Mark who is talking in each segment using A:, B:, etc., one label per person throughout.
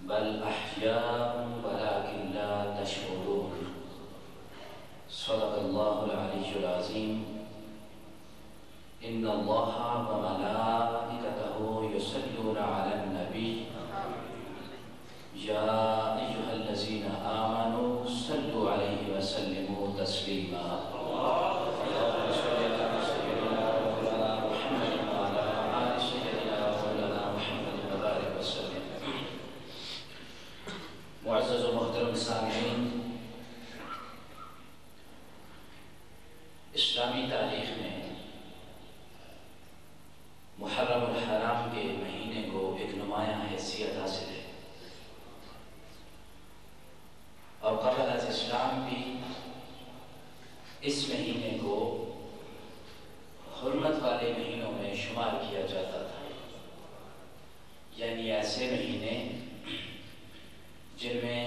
A: بل احیاء ولكن لا تشعرون صدق اللہ العلی العظیم ان اللہ وملائکتہ یصلون علی النبی یا ایہا الذین آمنوا صلوا علیہ وسلموا تسلیما اللہم صل علی سیدنا مولانا محمد وعلی آل سیدنا مولانا محمد وبارک وسلم۔ معزز و محترم سامعین، اسلامی تاریخ میں محرم الحرام کے مہینے کو ایک نمایاں حیثیت حاصل ہے، اور قبل از اسلام بھی اس مہینے کو حرمت والے مہینوں میں شمار کیا جاتا تھا، یعنی ایسے مہینے جن میں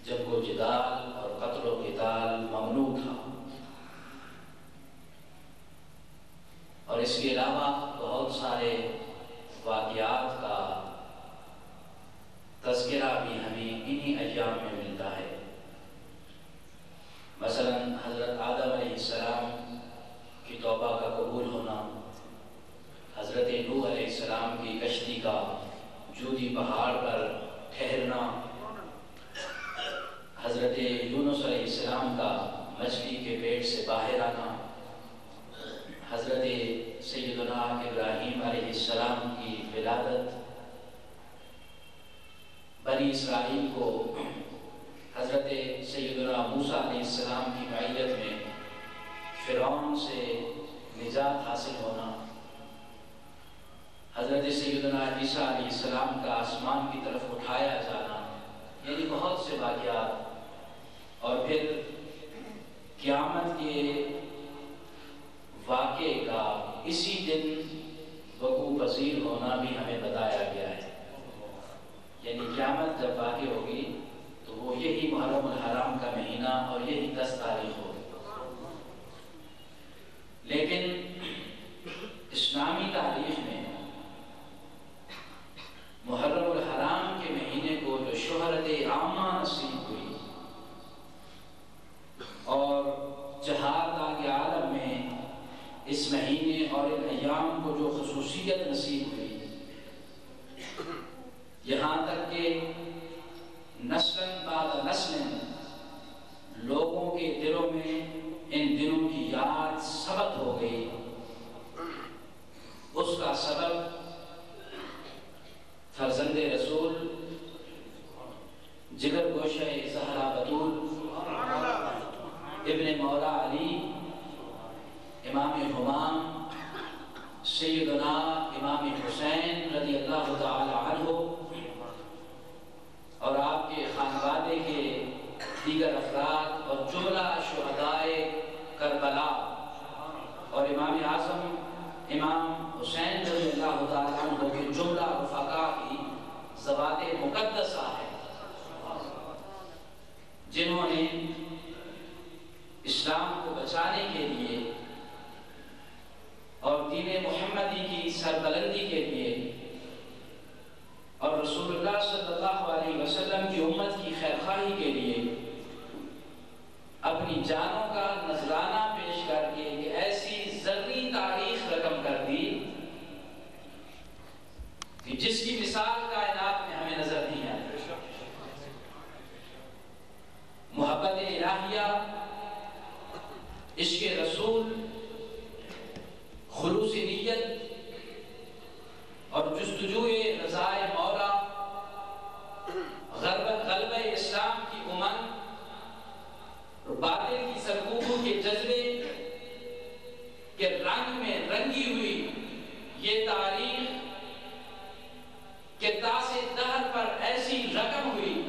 A: جنگ و جدال اور قتل و قتال ممنوع تھا، اور اس کے علاوہ بہت سارے واقعات کا تذکرہ بھی ہمیں انہی ایام میں ملتا ہے۔ مثلا حضرت آدم علیہ السلام کی توبہ کا قبول ہونا، حضرت نوح علیہ السلام کی کشتی کا جودی پہاڑ پر ٹھہرنا، حضرت یونس علیہ السلام کا مچھلی کے پیٹ سے باہر آنا، حضرت سیدنا ابراہیم علیہ السلام کی ولادت، بنی اسرائیل کو حضرت سیدنا موسیٰ علیہ السلام کی معیت میں فرعون سے نجات حاصل ہونا، حضرت سیدنا عیسیٰ علیہ السلام کا آسمان کی طرف اٹھایا جانا، یعنی بہت سے واقعات، اور پھر قیامت کے واقعے کا اسی دن وقوع پذیر ہونا بھی ہمیں بتایا گیا ہے، یعنی قیامت جب واقع ہوگی تو وہ یہی محرم الحرام کا مہینہ اور یہی 10 تاریخ ہوگی۔ لیکن اسلامی تاریخ میں محرم الحرام کے مہینے کو جو شہرت عامہ نصیب ہوئی اور جہاد عالم میں اس مہینے اور ان ایام کو جو خصوصیت نصیب ہوئی، یہاں تک کہ نسل بعد نسل لوگوں کے دلوں میں ان دنوں کی یاد ثبت ہو گئی، اس کا سبب فرزند رسول جگر گوشہ زہرا بطول ابن مولا علی امام حمام سیدنا امام حسین رضی اللہ تعالی عنہ اور آپ کے خانوادے کے دیگر افراد اور جملہ شہدائے کربلا اور امام اعظم امام حسین رضی اللہ تعالی عنہ کے جملہ رفقا کی ذوات مقدسہ ہے، جنہوں نے اسلام کو بچانے کے لیے اور دین محمدی کی سربلندی کے لیے اور رسول اللہ صلی اللہ علیہ وسلم کی امت کی خیرخواہی کے لیے اپنی جانوں کا نذرانہ پیش کر کے ایک ایسی زرعی تاریخ رقم کر دی کہ جس کی مثال کائنات میں ہمیں نظر نہیں آتی۔ محبت الہیہ، عشق رسول، خلوص نیت اور جستجوئے رضائے مولا، غلبہ اسلام کی امن، باطل کی سرکوبوں کے جذبے کے رنگ میں رنگی ہوئی یہ تاریخ کہ تاس دہر پر ایسی رقم ہوئی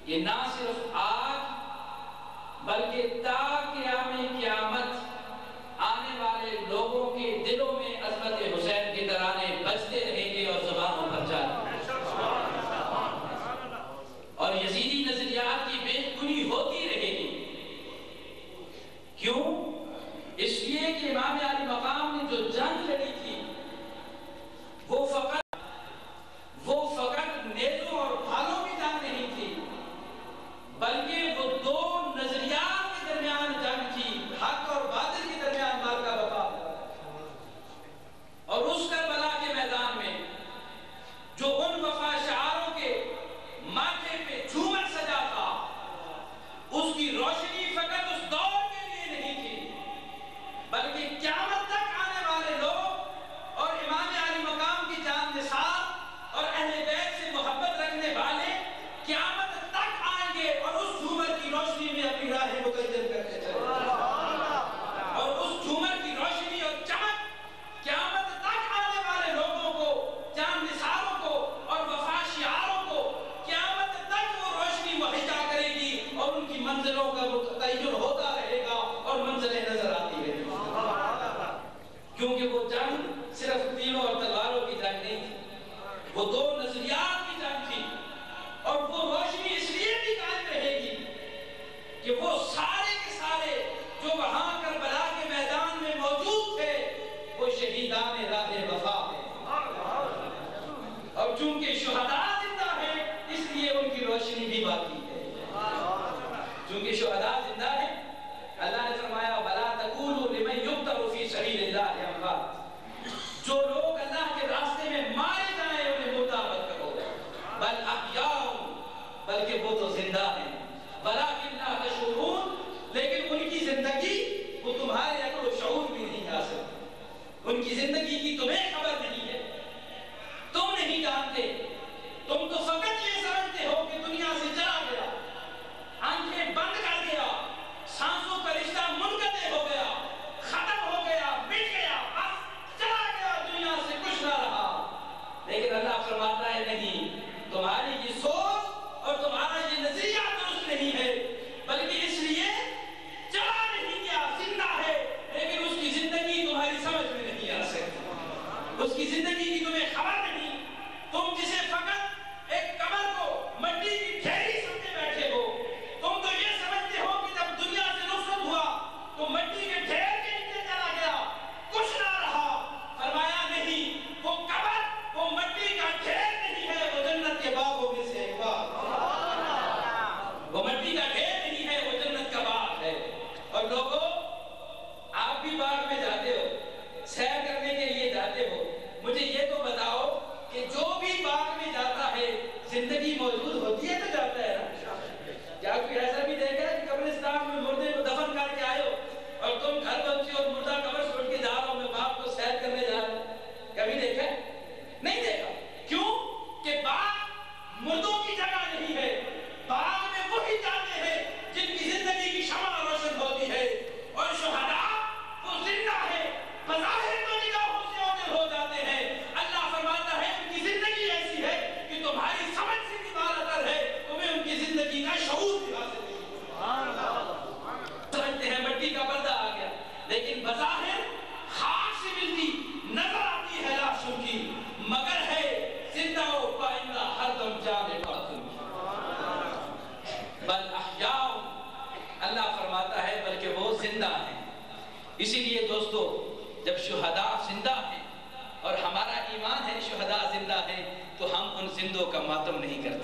A: کہ نہ صرف آج بلکہ تا قیام قیامت آنے والے لوگوں کے دلوں میں عظمت حسین کے ترانے بجتے رہیں گے اور زبانوں پر جاتے اور یزیدی نظریات کی بے کنی ہوتی رہے گی۔ کیوں؟ اس لیے کہ امام علی مقام نے جو جنگ لڑی تھی وہ فقط نیزوں لیے ان کی روشنی بھی باقی ہے. چونکہ شہداء زندہ ہیں، اللہ نے فرمایا وَلَا تَقُولُوا لِمَنْ يُقْتَلُ فِي سَبِيلِ اللَّهِ أَمْوَاتٌ، جو لوگ اللہ کے راستے میں مارے جائیں انہیں مردہ مت کہو، بل احیاء، بلکہ وہ تو زندہ ہیں، وَلَٰكِنْ لَا تَشْعُرُونَ، لیکن ان کی زندگی وہ تمہارے عقل و شعور بھی نہیں آ سکتی. ان کی زندگی کی تمہیں خبر نہیں ہے، تم نہیں جانتے. تم تو فقط یہ سمجھتے ہو کہ دنیا سے چلا گیا، آنکھیں بند کر گیا، سانسوں کا رشتہ منقطع ہو گیا، ختم ہو گیا، مٹ گیا، بس چلا گیا، دنیا سے کچھ نہ رہا. لیکن اللہ فرماتا ہے نہیں، تمہاری یہ سوچ اور تمہارا یہ نظریہ درست نہیں ہے، بلکہ اس لیے چلا نہیں گیا، زندہ ہے، لیکن اس کی زندگی تمہاری سمجھ میں نہیں آ سکتی، اس کی زندگی کی تمہیں خبر نہیں. تم جسے فقط ایک قبر کو مٹی کی ڈھیری سمجھے بیٹھے ہو، تم تو یہ سمجھتے ہو کہ جب دنیا سے رخصت ہوا تو مٹی کے ڈھیر کے نیچے چلا گیا، کچھ نہ رہا. فرمایا نہیں، وہ قبر وہ مٹی کا ڈھیر نہیں ہے، وہ جنت کے باغوں میں سے ایک باغ. وہ مٹی کا ڈھیر نہیں ہے، وہ جنت کا باغ ہے. اور لوگوں، آپ بھی باغ میں جاتے ہو، سیر کرنے کے لیے جاتے ہو، مجھے یہ تو بتاؤ کہ جو بھی باغ میں جاتا ہے زندگی موجود ہوتی ہے تو جاتا ہے نا؟ کیا کوئی ایسا بھی دیکھا ہے کہ قبرستان میں مردے کو دفن کر کے آئے ہو اور تم گھر پہنچے اور مردہ قبر چھوڑ کے جا رہا ہوں، میں باغ کو سیر کرنے جا رہا ہوں؟ کبھی دیکھا ہے؟ نہیں دیکھا. کیوں؟ کہ باغ مردوں کی جگہ نہیں ہے. باغ میں وہی جاتے ہیں جن کی زندگی کی شمع روشن ہوتی ہے، اور شہداء وہ زندہ ہے، بظاہر تو نگاہوں سے اوجھل ہو جاتے ہیں. اللہ فرماتا ہے ان کی زندگی ایسی ہے کہ تمہاری سمجھ سے بھی بالاتر ہے، تمہیں ان کی زندگی کا شعور بھی حاصل نہیں. سمجھتے ہیں مٹی کا پردہ آ گیا، لیکن بظاہر خاک سے ملتی نظر آتی ہے لاش ان کی، مگر ہے زندہ و پائندہ ہر دم جانے باطن. بل احیاء، اللہ فرماتا ہے بلکہ وہ زندہ ہیں. اسی لیے دوستو، جب شہداء زندہ ہیں اور ہمارا ایمان ہے شہداء زندہ ہیں، تو ہم ان زندوں کا ماتم نہیں کرتے.